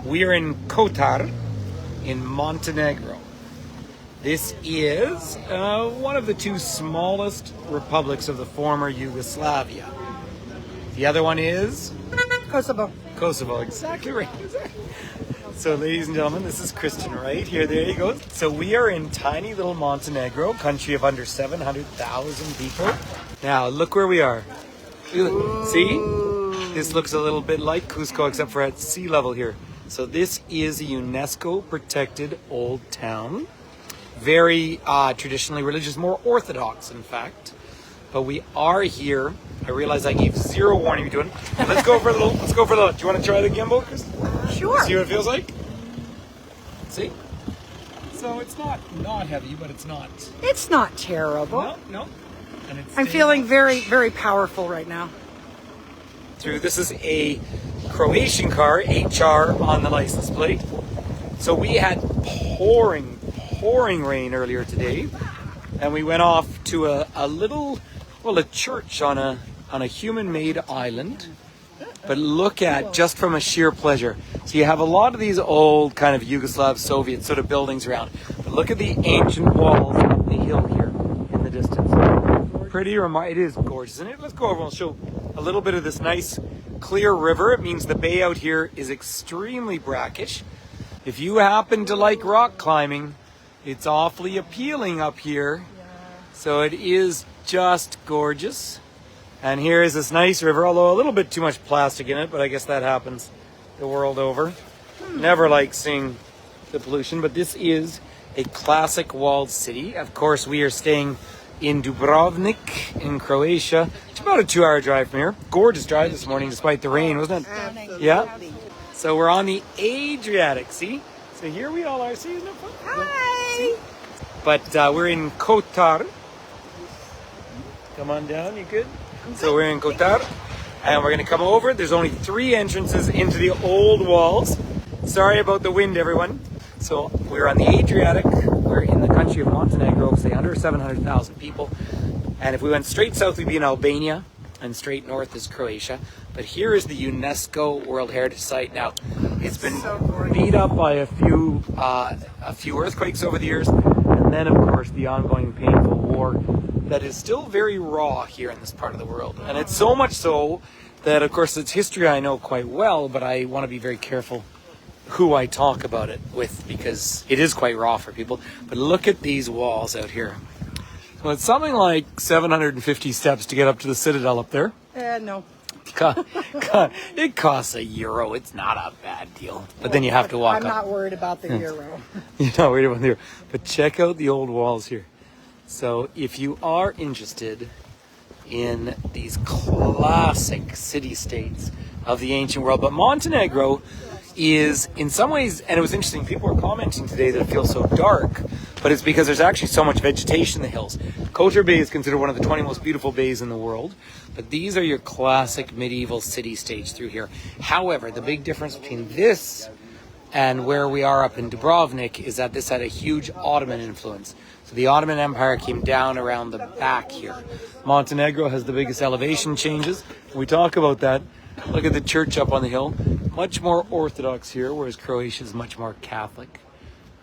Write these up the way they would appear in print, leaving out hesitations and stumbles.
We are in Kotor in Montenegro. This is one of the two smallest republics of the former Yugoslavia. The other one is? Kosovo. Kosovo, exactly right. So ladies and gentlemen, this is Kristen right here. There you go. So we are in tiny little Montenegro, country of under 700,000 people. Now look where we are. See? This looks a little bit like Cusco except for at sea level here. So this is a UNESCO protected old town. Very traditionally religious, more orthodox in fact. But we are here. I realize I gave zero warning to it. Let's go for a little. Do you want to try the gimbal, Chris? Sure. See what it feels like? See? So it's not heavy, but it's not. It's not terrible. No. And it's I'm feeling very, very powerful right now. This is a Croatian car, HR on the license plate. So we had pouring rain earlier today, and we went off to a church on a human-made island. But look at, just from a sheer pleasure. So you have a lot of these old kind of Yugoslav Soviet sort of buildings around. But look at the ancient walls up the hill here in the distance. It is gorgeous, isn't it? Let's go over and show a little bit of this nice clear river. It means the bay out here is extremely brackish. If you happen to like rock climbing, it's awfully appealing up here. So it is just gorgeous. And here is this nice river, although a little bit too much plastic in it, but I guess that happens the world over. Never like seeing the pollution, but this is a classic walled city. Of course, we are staying in Dubrovnik in Croatia. It's about a 2-hour drive from here. Gorgeous drive this morning despite the rain, wasn't it? Absolutely. Yeah. So we're on the Adriatic, see? So here we all are. See, isn't it fun? Hi. See? But we're in Kotor. Come on down, you good? So we're in Kotor, and we're going to come over. There's only 3 entrances into the old walls. Sorry about the wind, everyone. So we're on the Adriatic. We're in the country of Montenegro, say under 700,000 people. And if we went straight south, we'd be in Albania, and straight north is Croatia. But here is the UNESCO World Heritage Site. Now, it's been beat up by a few earthquakes over the years, and then, of course, the ongoing painful war that is still very raw here in this part of the world. And it's so much so that, of course, it's history I know quite well, but I want to be very careful who I talk about it with, because it is quite raw for people. But look at these walls out here. So it's something like 750 steps to get up to the Citadel up there. No. It costs €1. It's not a bad deal. But then you have to walk up. I'm not worried about the euro. You're not worried about the euro. But check out the old walls here. So if you are interested in these classic city-states of the ancient world, but Montenegro is in some ways, and it was interesting, people were commenting today that it feels so dark, but it's because there's actually so much vegetation in the hills. Kotor Bay is considered one of the 20 most beautiful bays in the world, but these are your classic medieval city-states through here. However, the big difference between this and where we are up in Dubrovnik is that this had a huge Ottoman influence. So the Ottoman Empire came down around the back here. Montenegro has the biggest elevation changes. We talk about that. Look at the church up on the hill. Much more Orthodox here, whereas Croatia is much more Catholic.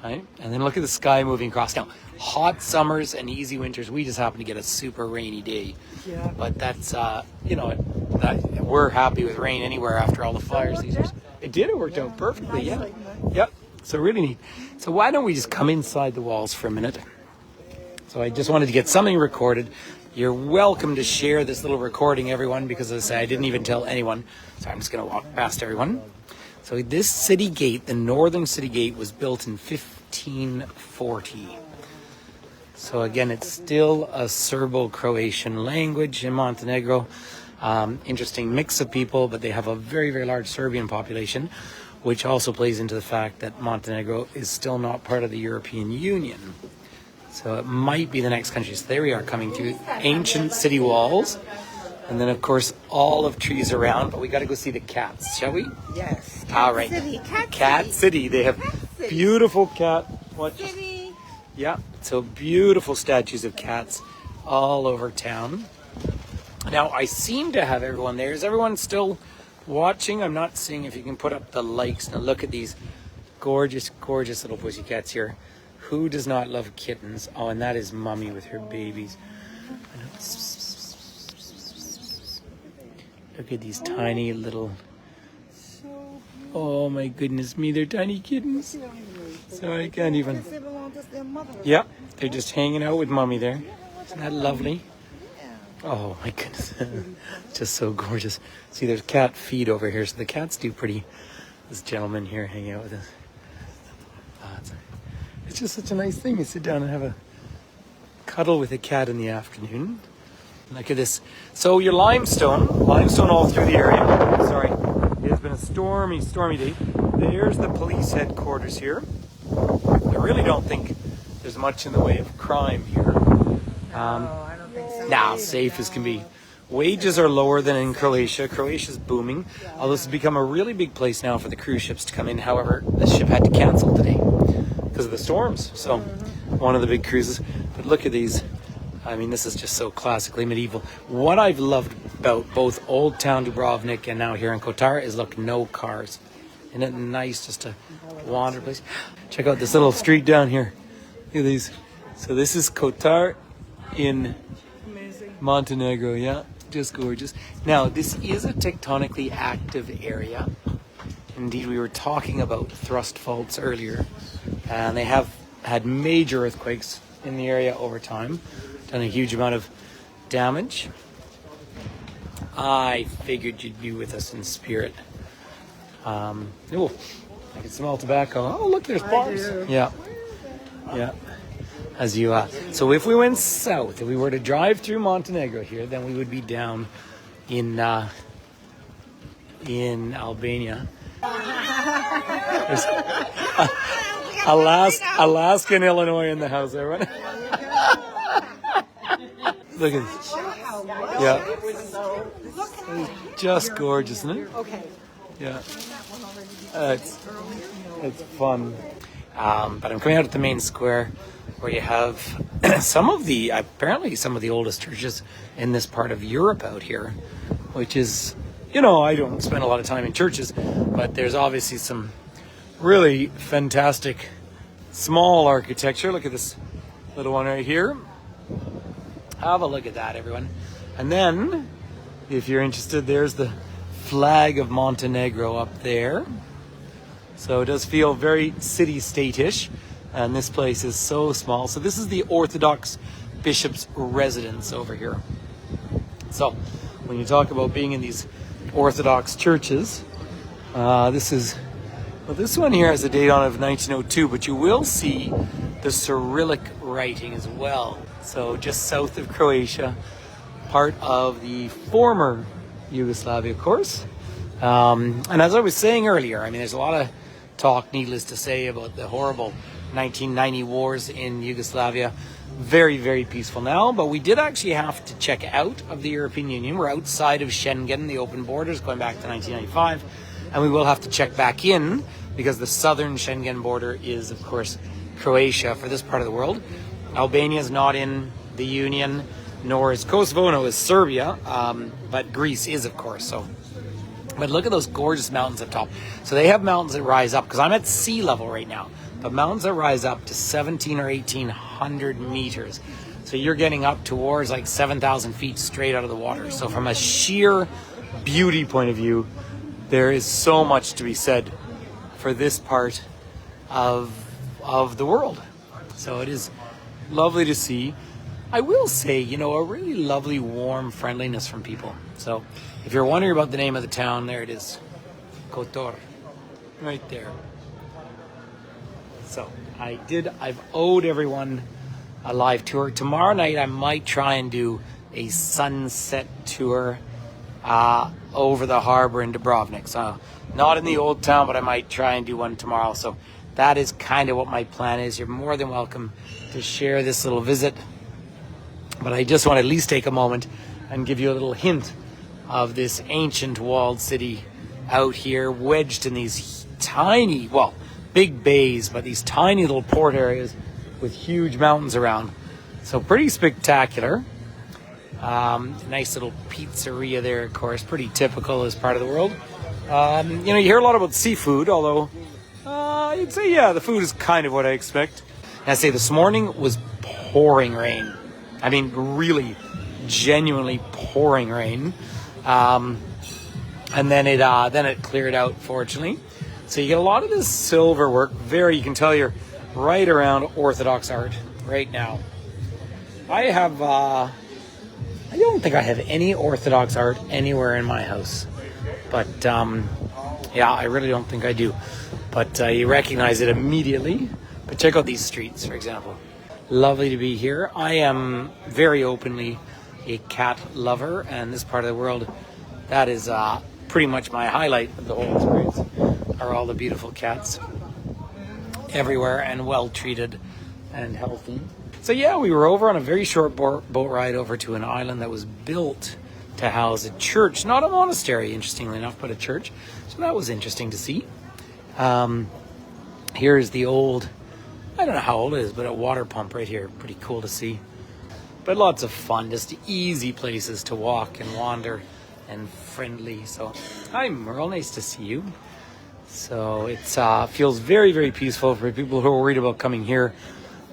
Right? And then look at the sky moving across. Now, hot summers and easy winters. We just happen to get a super rainy day. Yeah. But that's, we're happy with rain anywhere after all the fires these years. It did. It worked out perfectly. Yeah. Yep. So really neat. So why don't we just come inside the walls for a minute? So I just wanted to get something recorded. You're welcome to share this little recording, everyone, because as I say, I didn't even tell anyone. So I'm just going to walk past everyone. So this city gate, the northern city gate, was built in 1540. So again, it's still a Serbo-Croatian language in Montenegro. Interesting mix of people, but they have a very, very large Serbian population, which also plays into the fact that Montenegro is still not part of the European Union. So it might be the next country. So there we are coming through ancient city walls. And then, of course, olive trees around. But we got to go see the cats, shall we? Yes. All right. Cat City. They have beautiful cat. City. Yeah. So beautiful statues of cats all over town. Now, I seem to have everyone there. Is everyone still watching. I'm not seeing if you can put up the likes. Now look at these gorgeous, gorgeous little pussycats here. Who does not love kittens? Oh, and that is Mummy with her babies. Look at these tiny little... Oh my goodness me, they're tiny kittens. So I can't even... Yeah, they're just hanging out with Mummy there. Isn't that lovely? Oh my goodness. Just so gorgeous. See, there's cat feed over here, so the cats do pretty... This gentleman here hanging out with us. It's just such a nice thing to sit down and have a cuddle with a cat in the afternoon. Look at this. So your limestone all through the area. Sorry, it has been a stormy, stormy day. There's the police headquarters here. I really don't think there's much in the way of crime here. I don't think so. Now, safe as can be. Wages are lower than in Croatia. Croatia's booming. Although this has become a really big place now for the cruise ships to come in. However, the ship had to cancel today because of the storms. So, one of the big cruises. But look at these. I mean, this is just so classically medieval. What I've loved about both Old Town Dubrovnik and now here in Kotor is, look, no cars. Isn't it nice just to wander place? Check out this little street down here. Look at these. So this is Kotor in Montenegro, yeah. Just gorgeous. Now, this is a tectonically active area. Indeed, we were talking about thrust faults earlier. And they have had major earthquakes in the area over time. Done a huge amount of damage. I figured you'd be with us in spirit. Oh, I can smell tobacco. Oh, look, there's bars. Yeah, yeah. As you so if we went south, if we were to drive through Montenegro here, then we would be down in Albania. There's Alaska and Illinois in the house, everyone. Look at this. Yeah. It's just gorgeous, isn't it? Okay. Yeah. It's fun. But I'm coming out at the main square where you have apparently some of the oldest churches in this part of Europe out here, which is, I don't spend a lot of time in churches, but there's obviously some really fantastic small architecture. Look at this little one right here. Have a look at that, everyone. And then, if you're interested, there's the flag of Montenegro up there. So it does feel very city-state-ish. And this place is so small. So this is the Orthodox bishop's residence over here. So when you talk about being in these Orthodox churches, this one here has a date on it of 1902, but you will see the Cyrillic writing as well. So just south of Croatia, part of the former Yugoslavia, of course. And as I was saying earlier, I mean, there's a lot of talk, needless to say, about the horrible 1990 wars in Yugoslavia. Very, very peaceful now, but we did actually have to check out of the European Union. We're outside of Schengen, the open borders, going back to 1995, and we will have to check back in because the southern Schengen border is, of course, Croatia for this part of the world. Albania is not in the Union, nor is Kosovo, nor is Serbia, but Greece is, of course. So, but look at those gorgeous mountains up top. So they have mountains that rise up, because I'm at sea level right now, but mountains that rise up to 17 or 1800 meters. So you're getting up towards like 7,000 feet straight out of the water. So from a sheer beauty point of view, there is so much to be said for this part of the world. So it is lovely to see. I will say, a really lovely, warm friendliness from people. So if you're wondering about the name of the town, there it is. Kotor. Right there. So I've owed everyone a live tour. Tomorrow night I might try and do a sunset tour over the harbor in Dubrovnik. So not in the old town, but I might try and do one tomorrow. So that is kind of what my plan is. You're more than welcome to share this little visit. But I just want to at least take a moment and give you a little hint of this ancient walled city out here, wedged in these tiny, big bays, but these tiny little port areas with huge mountains around. So pretty spectacular. Nice little pizzeria there, of course, pretty typical as part of the world. You hear a lot about seafood, although you'd say, yeah, the food is kind of what I expect. And I say this morning was pouring rain. I mean, really, genuinely pouring rain. And then it cleared out, fortunately. So you get a lot of this silver work. You can tell you're right around Orthodox art right now. I don't think I have any Orthodox art anywhere in my house. But, yeah, I really don't think I do. But you recognize it immediately. But check out these streets, for example. Lovely to be here. I am very openly a cat lover, and this part of the world, that is pretty much my highlight of the whole experience, are all the beautiful cats everywhere and well treated and healthy. So yeah, we were over on a very short boat ride over to an island that was built to house a church, not a monastery, interestingly enough, but a church. So that was interesting to see. Here's the old, I don't know how old it is, but a water pump right here. Pretty cool to see. But lots of fun, just easy places to walk and wander and friendly. So, hi Merle, nice to see you. So it feels very, very peaceful for people who are worried about coming here.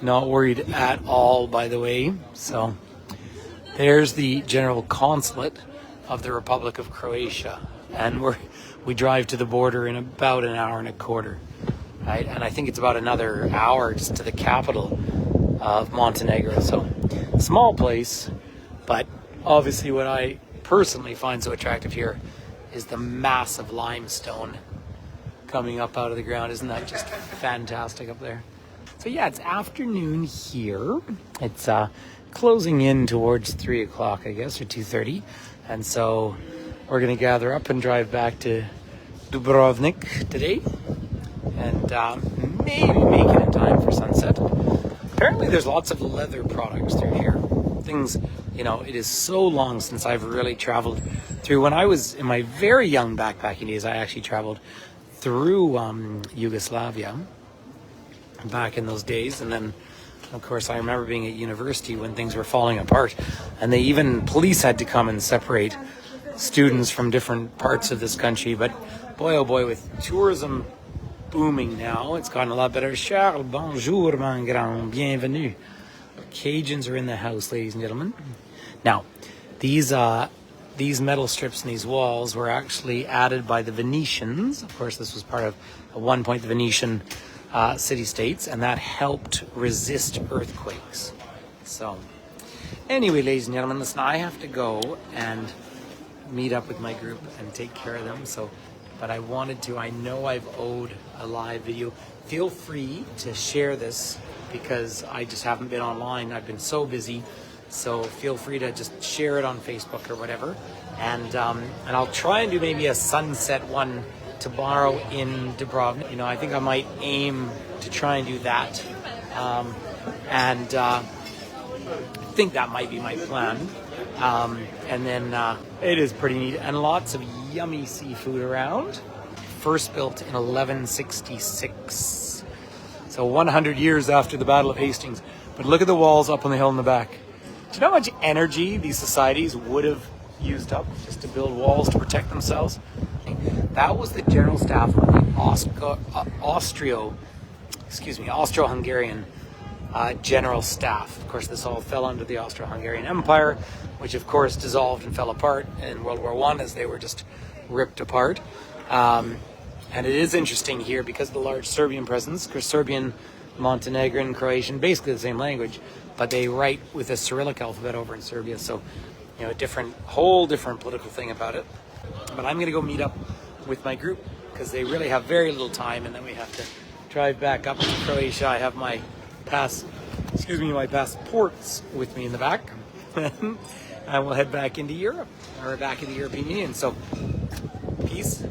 Not worried at all, by the way. So there's the General Consulate of the Republic of Croatia. And we drive to the border in about an hour and a quarter. Right? And I think it's about another hour just to the capital of Montenegro. So small place, but obviously what I personally find so attractive here is the massive limestone coming up out of the ground. Isn't that just fantastic up there? So yeah, it's afternoon here. It's closing in towards 3 o'clock, I guess, or 2:30. And so we're going to gather up and drive back to Dubrovnik today. And maybe make it in time for sunset. Apparently there's lots of leather products through here. Things, it is so long since I've really traveled through. When I was in my very young backpacking days, I actually traveled through Yugoslavia back in those days. And then, of course, I remember being at university when things were falling apart. And police had to come and separate students from different parts of this country. But boy, oh boy, with tourism booming now, it's gotten a lot better. Charles, bonjour, mon grand, bienvenue. Cajuns are in the house, ladies and gentlemen. Now, these metal strips and these walls were actually added by the Venetians. Of course, this was part of, at one point, the Venetian city-states, and that helped resist earthquakes. So, anyway, ladies and gentlemen, listen, I have to go and meet up with my group and take care of them. But I wanted to, I know I've owed a live video. Feel free to share this because I just haven't been online. I've been so busy. So feel free to just share it on Facebook or whatever. And I'll try and do maybe a sunset one tomorrow in Dubrovnik. I think I might aim to try and do that. I think that might be my plan. And then it is pretty neat and lots of yummy seafood around. First built in 1166. So 100 years after the Battle of Hastings. But look at the walls up on the hill in the back. Do you know how much energy these societies would have used up just to build walls to protect themselves? That was the general staff of the Austro-Hungarian general staff. Of course, this all fell under the Austro-Hungarian Empire, which of course dissolved and fell apart in World War I as they were just ripped apart. And it is interesting here because of the large Serbian presence. Because Serbian, Montenegrin, Croatian, basically the same language, but they write with a Cyrillic alphabet over in Serbia. So, a whole different political thing about it. But I'm going to go meet up with my group because they really have very little time, and then we have to drive back up to Croatia. I have my passports with me in the back. And we'll head back into Europe, or back in the European Union. So, peace.